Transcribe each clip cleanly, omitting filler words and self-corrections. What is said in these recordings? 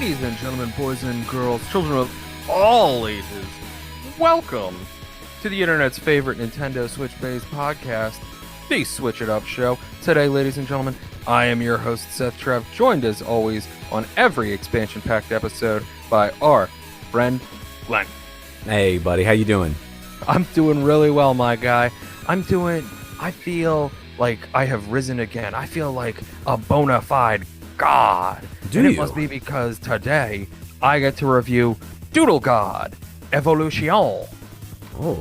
Ladies and gentlemen, boys and girls, children of all ages, welcome to the internet's favorite Nintendo Switch-based podcast, the Switch It Up Show. Today, ladies and gentlemen, I am your host, Seth Trev, joined as always on every expansion-packed episode by our friend, Glenn. Hey, buddy, how you doing? I'm doing really well, my guy. I feel like I have risen again. I feel like a bona fide god. It must be because today I get to review Doodle God Evolution. Oh.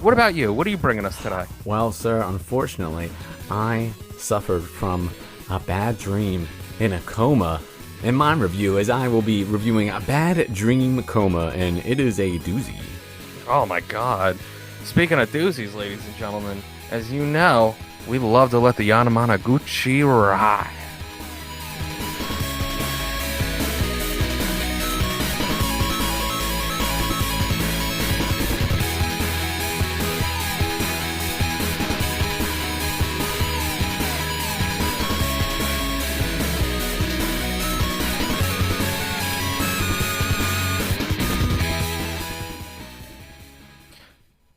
What about you? What are you bringing us today? Well, sir, unfortunately, I suffered from a bad dream in a coma. And my review is I will be reviewing a bad dream coma, and it is a doozy. Oh my god. Speaking of doozies, ladies and gentlemen, as you know, we love to let the Yanamanaguchi ride.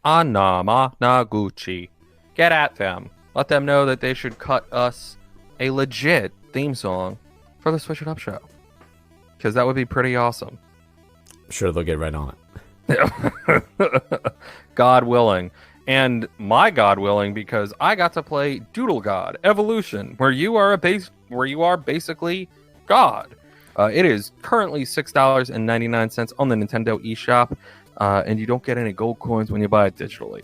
Anamanaguchi. Get at them. Let them know that they should cut us a legit theme song for the Switch It Up Show. Because that would be pretty awesome. I'm sure they'll get right on it. God willing. And my God willing, because I got to play Doodle God Evolution, where you are basically God. It is currently $6.99 on the Nintendo eShop. And you don't get any gold coins when you buy it digitally.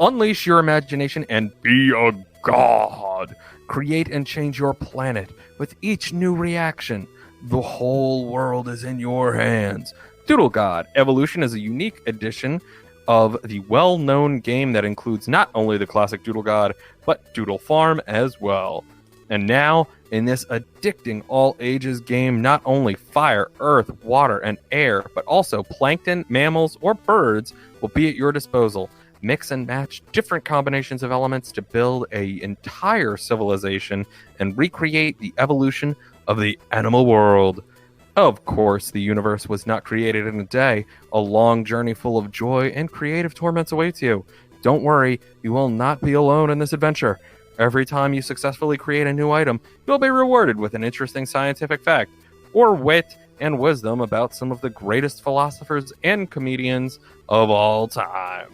Unleash your imagination and be a god. Create and change your planet with each new reaction. The whole world is in your hands. Doodle God Evolution is a unique edition of the well-known game that includes not only the classic Doodle God, but Doodle Farm as well. And now, in this addicting all-ages game, not only fire, earth, water, and air, but also plankton, mammals, or birds will be at your disposal. Mix and match different combinations of elements to build an entire civilization and recreate the evolution of the animal world. Of course, the universe was not created in a day. A long journey full of joy and creative torments awaits you. Don't worry, you will not be alone in this adventure. Every time you successfully create a new item, you'll be rewarded with an interesting scientific fact, or wit and wisdom about some of the greatest philosophers and comedians of all time.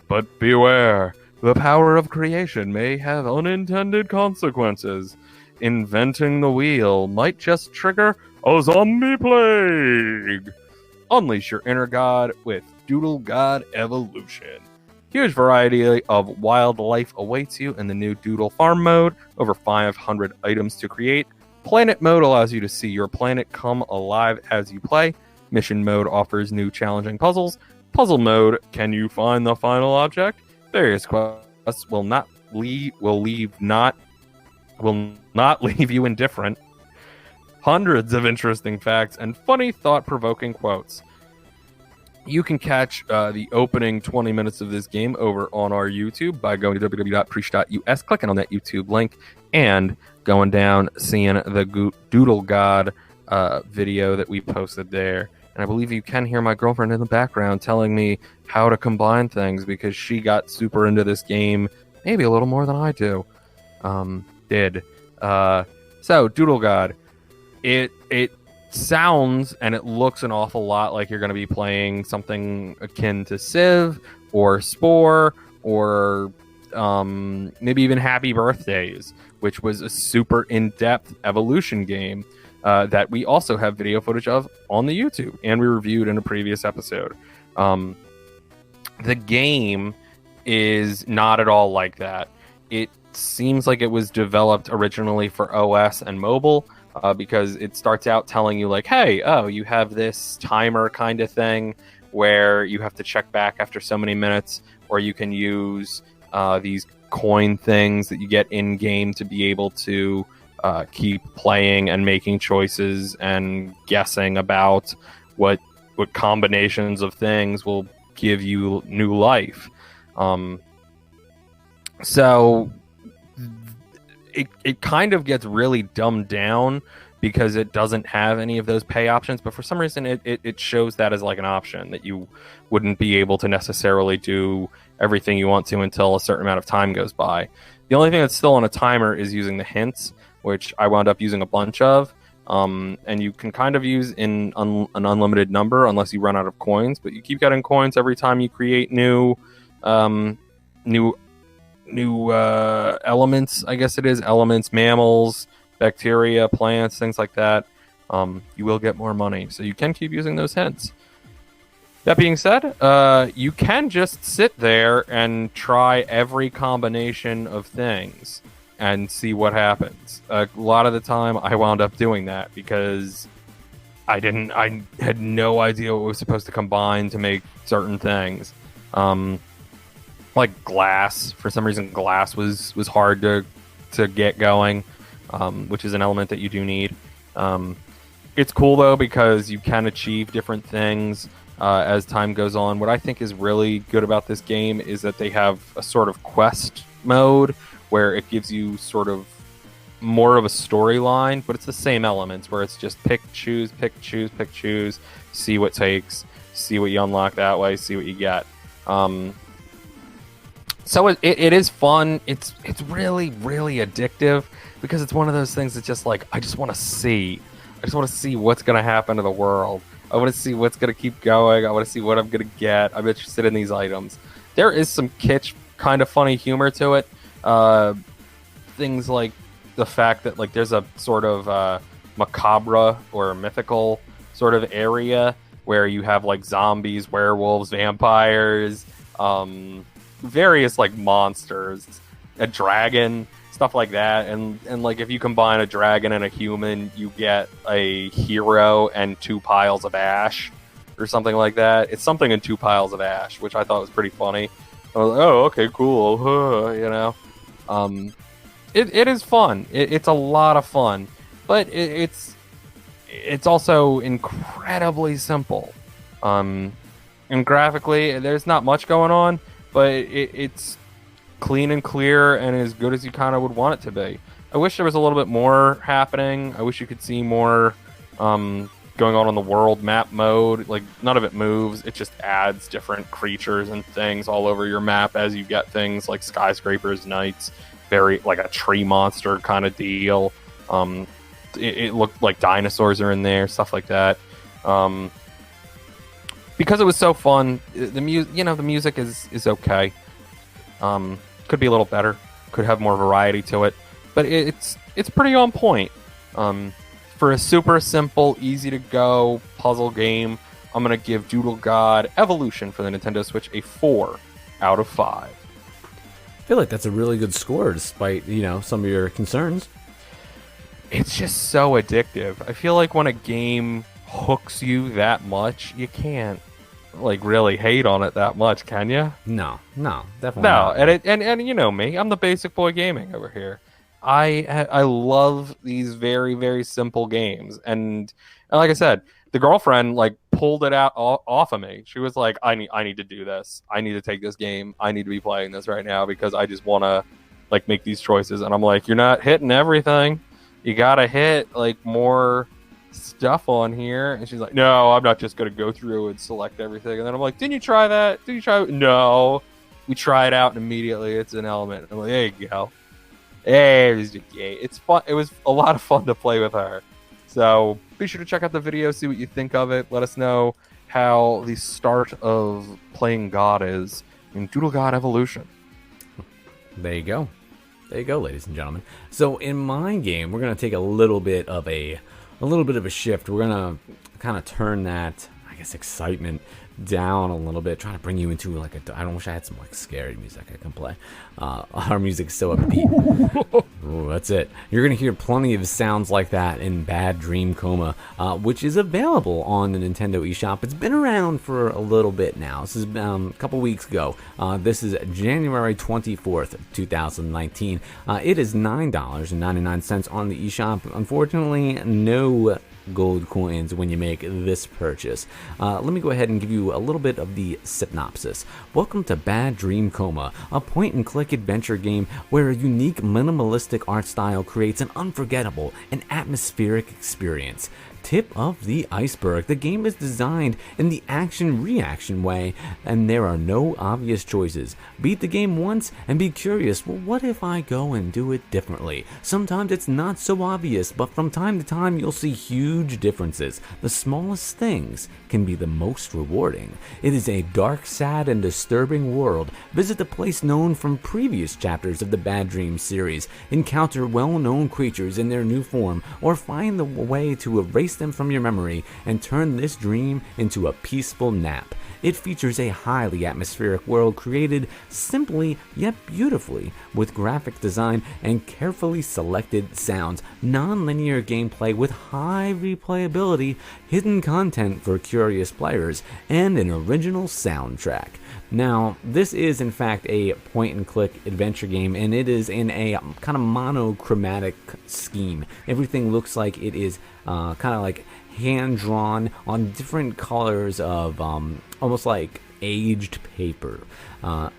But beware, the power of creation may have unintended consequences. Inventing the wheel might just trigger a zombie plague. Unleash your inner god with Doodle God Evolution. Huge variety of wildlife awaits you in the new Doodle Farm mode. Over 500 items to create. Planet mode allows you to see your planet come alive as you play. Mission mode offers new challenging puzzles. Puzzle mode, can you find the final object? Various quests will not leave you indifferent. Hundreds of interesting facts and funny thought-provoking quotes. You can catch the opening 20 minutes of this game over on our YouTube by going to www.preach.us, clicking on that YouTube link, and going down, seeing the Doodle God video that we posted there. And I believe you can hear my girlfriend in the background telling me how to combine things because she got super into this game, maybe a little more than I do. So, Doodle God, it sounds and it looks an awful lot like you're going to be playing something akin to Civ or Spore or maybe even Happy Birthdays, which was a super in-depth evolution game that we also have video footage of on the YouTube and we reviewed in a previous episode. The game is not at all like that. It seems like it was developed originally for OS and mobile, because it starts out telling you like, hey, you have this timer kind of thing where you have to check back after so many minutes, or you can use these coin things that you get in game to be able to keep playing and making choices and guessing about what combinations of things will give you new life. So it kind of gets really dumbed down because it doesn't have any of those pay options. But for some reason, it shows that as like an option that you wouldn't be able to necessarily do everything you want to until a certain amount of time goes by. The only thing that's still on a timer is using the hints, which I wound up using a bunch of. And you can kind of use in an unlimited number unless you run out of coins, but you keep getting coins every time you create new elements. I guess it is elements, mammals, bacteria, plants, things like that. You will get more money, so you can keep using those hints. That being said, you can just sit there and try every combination of things and see what happens. A lot of the time, I wound up doing that because I had no idea what was supposed to combine to make certain things. Like glass. For some reason, glass was hard to get going, which is an element that you do need. It's cool, though, because you can achieve different things as time goes on. What I think is really good about this game is that they have a sort of quest mode where it gives you sort of more of a storyline, but it's the same elements where it's just pick, choose, see what takes, see what you unlock that way, see what you get. So it is fun. It's really, really addictive because it's one of those things that's just like, I just want to see what's going to happen to the world. I want to see what's going to keep going. I want to see what I'm going to get. I'm interested in these items. There is some kitsch, kind of funny humor to it. Things like the fact that like there's a sort of macabre or mythical sort of area where you have like zombies, werewolves, vampires, various like monsters, a dragon, stuff like that. And like if you combine a dragon and a human, you get a hero and 2 piles of ash or something like that. It's something in 2 piles of ash, which I thought was pretty funny. I was like, oh, okay, cool, you know. It is fun. It's a lot of fun, but it's also incredibly simple. And graphically, there's not much going on, but it's clean and clear and as good as you kind of would want it to be. I wish there was a little bit more happening. I wish you could see more going on in the world map mode. Like, none of it moves. It just adds different creatures and things all over your map as you get things like skyscrapers, knights, very like a tree monster kind of deal. It looked like dinosaurs are in there, stuff like that. Because it was so fun, the music is okay. Could be a little better. Could have more variety to it, but it's pretty on point. For a super simple, easy to go puzzle game, I'm gonna give Doodle God Evolution for the Nintendo Switch a 4 out of 5. I feel like that's a really good score, despite some of your concerns. It's just so addictive. I feel like when a game hooks you that much, you can't like really hate on it that much, can you? No, definitely no. not. And you know me, I'm the basic boy gaming over here. I love these very, very simple games, and like I said, the girlfriend like pulled it out off of me. She was like, I need to do this. I need to take this game. I need to be playing this right now because I just want to like make these choices. And I'm like, you're not hitting everything. You gotta hit like more stuff on here. And she's like, no, I'm not just gonna go through and select everything. And then I'm like, didn't you try that? Did you try it? No. We try it out and immediately it's an element. I'm like, there you go. It's fun. It was a lot of fun to play with her. So be sure to check out the video, see what you think of it. Let us know how the start of playing God is in Doodle God Evolution. There you go. There you go, ladies and gentlemen. So in my game, we're gonna take a little bit of a shift. We're gonna kind of turn that, I guess, excitement down a little bit, trying to bring you into like I wish I had some like scary music I can play. Our music's so upbeat. Ooh, that's it. You're gonna hear plenty of sounds like that in Bad Dream Coma, which is available on the Nintendo eShop. It's been around for a little bit now. This is a couple weeks ago. This is January 24th, 2019. It is $9.99 on the eShop. Unfortunately, no gold coins when you make this purchase. Let me go ahead and give you a little bit of the synopsis. Welcome to Bad Dream Coma, a point-and-click adventure game where a unique minimalistic art style creates an unforgettable and atmospheric experience. Tip of the iceberg. The game is designed in the action-reaction way, and there are no obvious choices. Beat the game once and be curious, well, what if I go and do it differently? Sometimes it's not so obvious, but from time to time you'll see huge differences. The smallest things can be the most rewarding. It is a dark, sad, and disturbing world. Visit the place known from previous chapters of the Bad Dreams series. Encounter well-known creatures in their new form, or find the way to erase them from your memory and turn this dream into a peaceful nap. It features a highly atmospheric world created simply yet beautifully, with graphic design and carefully selected sounds, non-linear gameplay with high replayability, hidden content for curious players, and an original soundtrack. Now, this is in fact a point-and-click adventure game, and it is in a kind of monochromatic scheme. Everything looks like it is kind of like hand-drawn on different colors of almost like aged paper.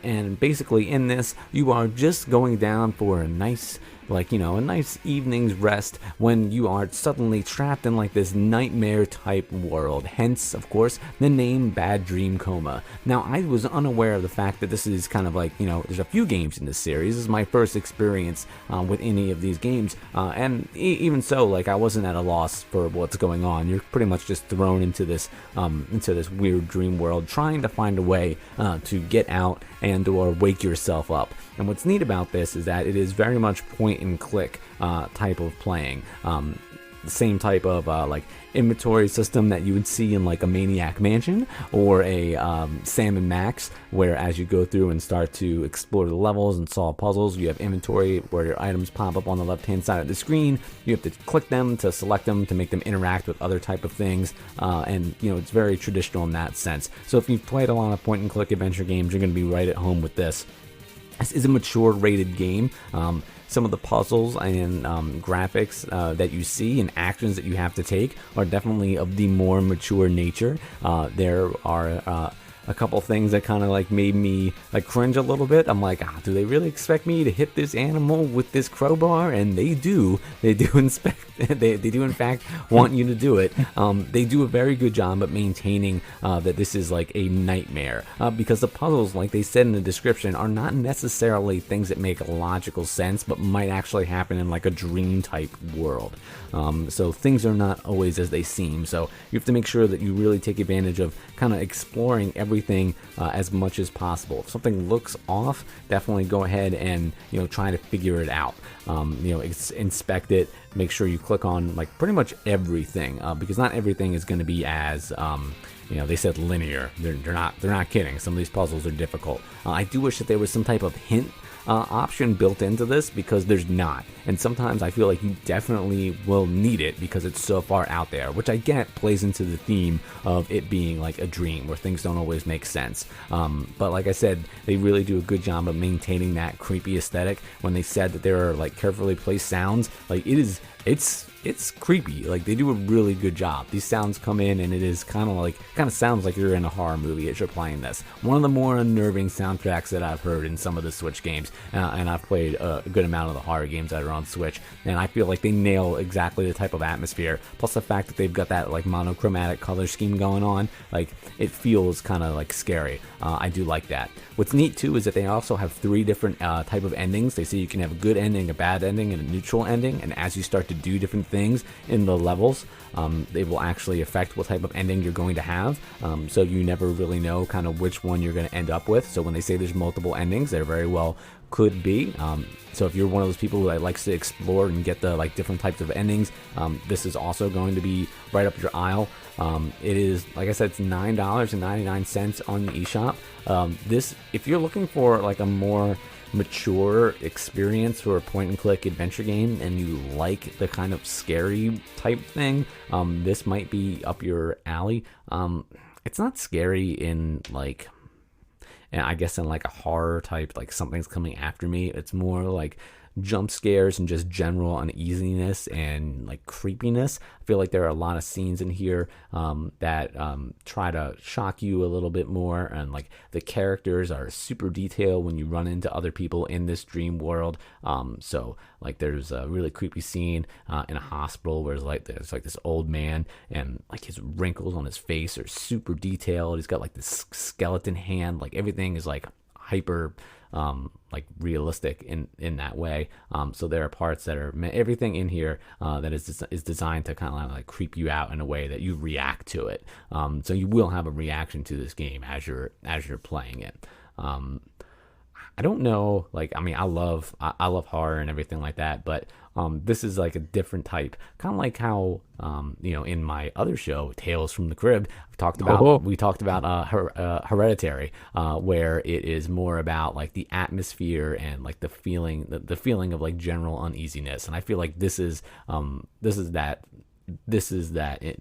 And basically in this, you are just going down for a nice, a nice evening's rest when you are suddenly trapped in like this nightmare type world. Hence, of course, the name Bad Dream Coma. Now, I was unaware of the fact that this is kind of like, there's a few games in this series. This is my first experience with any of these games. And even so, I wasn't at a loss for what's going on. You're pretty much just thrown into this weird dream world, trying to find a way to get out and or wake yourself up. And what's neat about this is that it is very much point and click type of playing. The same type of inventory system that you would see in like a Maniac Mansion or a Sam and Max, where as you go through and start to explore the levels and solve puzzles, you have inventory where your items pop up on the left hand side of the screen. You have to click them to select them to make them interact with other type of things, and it's very traditional in that sense. So if you've played a lot of point and click adventure games, you're going to be right at home with this. This is a mature rated game. Some of the puzzles and graphics that you see and actions that you have to take are definitely of the more mature nature. There are a couple things that kind of made me cringe a little bit. I'm like, do they really expect me to hit this animal with this crowbar? And they do. They do they do in fact want you to do it. They do a very good job at maintaining that this is like a nightmare, because the puzzles, like they said in the description, are not necessarily things that make logical sense, but might actually happen in like a dream type world. So things are not always as they seem. So you have to make sure that you really take advantage of kind of exploring everything as much as possible. If something looks off, definitely go ahead and try to figure it out. Inspect it. Make sure you click on pretty much everything, because not everything is going to be as they said linear. They're not kidding. Some of these puzzles are difficult. I do wish that there was some type of hint option built into this, because there's not, and sometimes I feel like you definitely will need it because it's so far out there, which I get plays into the theme of it being like a dream where things don't always make sense. But like I said, they really do a good job of maintaining that creepy aesthetic. When they said that there are carefully placed sounds, it's creepy. They do a really good job. These sounds come in and it is kind of sounds like you're in a horror movie as you're playing this. One of the more unnerving soundtracks that I've heard in some of the Switch games, and I've played a good amount of the horror games that are on Switch, and I feel like they nail exactly the type of atmosphere, plus the fact that they've got that monochromatic color scheme going on. It feels kind of scary. I do like that. What's neat too is that they also have 3 different type of endings. They say you can have a good ending, a bad ending, and a neutral ending, and as you start to do different things in the levels, they will actually affect what type of ending you're going to have. So you never really know kind of which one you're going to end up with. So when they say there's multiple endings, there very well could be. So if you're one of those people who likes to explore and get the different types of endings, this is also going to be right up your aisle. It is, like I said, it's $9.99 on the eShop. This, if you're looking for a more mature experience for a point and click adventure game and you like the kind of scary type thing, this might be up your alley. It's not scary in and I guess in a horror type, something's coming after me. It's more jump scares and just general uneasiness and like creepiness. I feel like there are a lot of scenes in here that try to shock you a little bit more, and like the characters are super detailed when you run into other people in this dream world. So like there's a really creepy scene in a hospital where there's like this old man, and like his wrinkles on his face are super detailed. He's got like this skeleton hand. Like everything is like hyper like realistic in that way. So there are parts that are everything in here that is designed to kind of like creep you out in a way that you react to it. So you will have a reaction to this game as you're playing it. I don't know, like, I mean, I love horror and everything like that, but this is like a different type, kind of like how in my other show, Tales from the Crib, we talked about Hereditary, where it is more about like the atmosphere and like the feeling of like general uneasiness, and I feel like this is that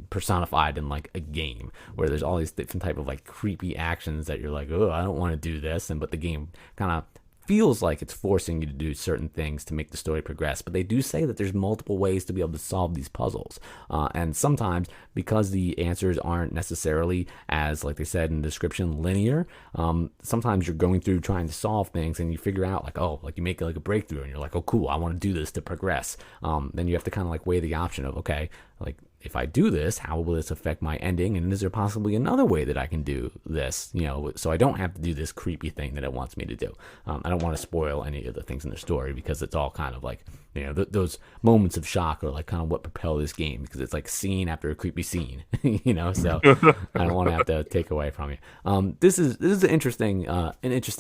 personified in like a game where there's all these different type of like creepy actions that you're like, oh, I don't want to do this, but the game kind of feels like it's forcing you to do certain things to make the story progress. But they do say that there's multiple ways to be able to solve these puzzles, and sometimes because the answers aren't necessarily, as like they said in the description, linear, sometimes you're going through trying to solve things and you figure out like, oh, like you make like a breakthrough and you're like, oh cool, I want to do this to progress. Then you have to kind of like weigh the option of, okay, like if I do this, how will this affect my ending? And is there possibly another way that I can do this, so I don't have to do this creepy thing that it wants me to do? I don't want to spoil any of the things in the story because it's all kind of like, those moments of shock are like kind of what propel this game, because it's like scene after a creepy scene, so I don't want to have to take away from you. This is an interesting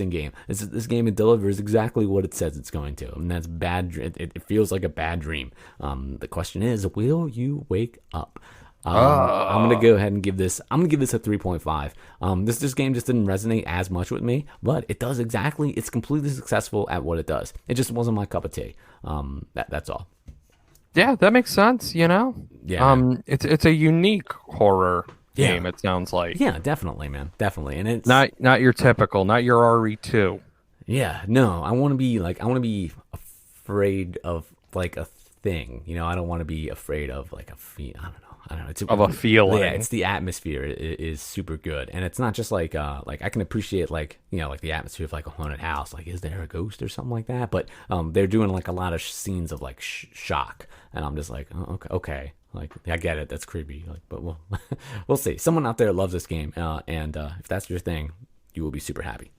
game. This game, it delivers exactly what it says it's going to, and that's bad. It feels like a bad dream. The question is, will you wake up? I'm gonna go ahead and give this a 3.5. This game just didn't resonate as much with me, but it's completely successful at what it does. It just wasn't my cup of tea. That's all. Yeah, that makes sense. Yeah. It's a unique horror game. It sounds like. Yeah, definitely, man, definitely, and it's not your typical, not your RE2. Yeah, no, I want to be afraid of like a thing. I don't want to be afraid of like I don't know. It's of a feeling. Yeah, it's the atmosphere is super good, and it's not just like I can appreciate like like the atmosphere of like a haunted house. Like, is there a ghost or something like that? But they're doing like a lot of scenes of like shock, and I'm just like, oh, okay. Like, I get it, that's creepy. Like, but we'll see. Someone out there loves this game, and if that's your thing, you will be super happy.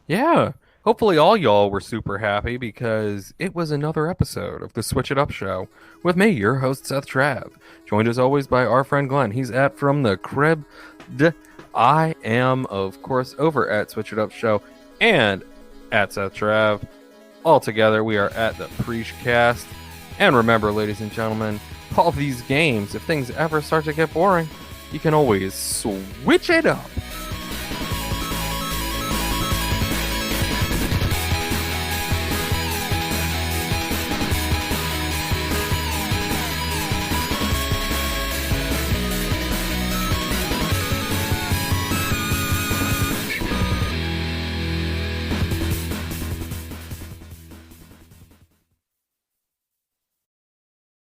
Yeah. Hopefully all y'all were super happy, because it was another episode of the Switch It Up Show with me, your host, Seth Trav, joined as always by our friend Glenn. He's at From the Crib. I am, of course, over at Switch It Up Show and at Seth Trav. All together, we are at the Preachcast. And remember, ladies and gentlemen, all these games, if things ever start to get boring, you can always switch it up.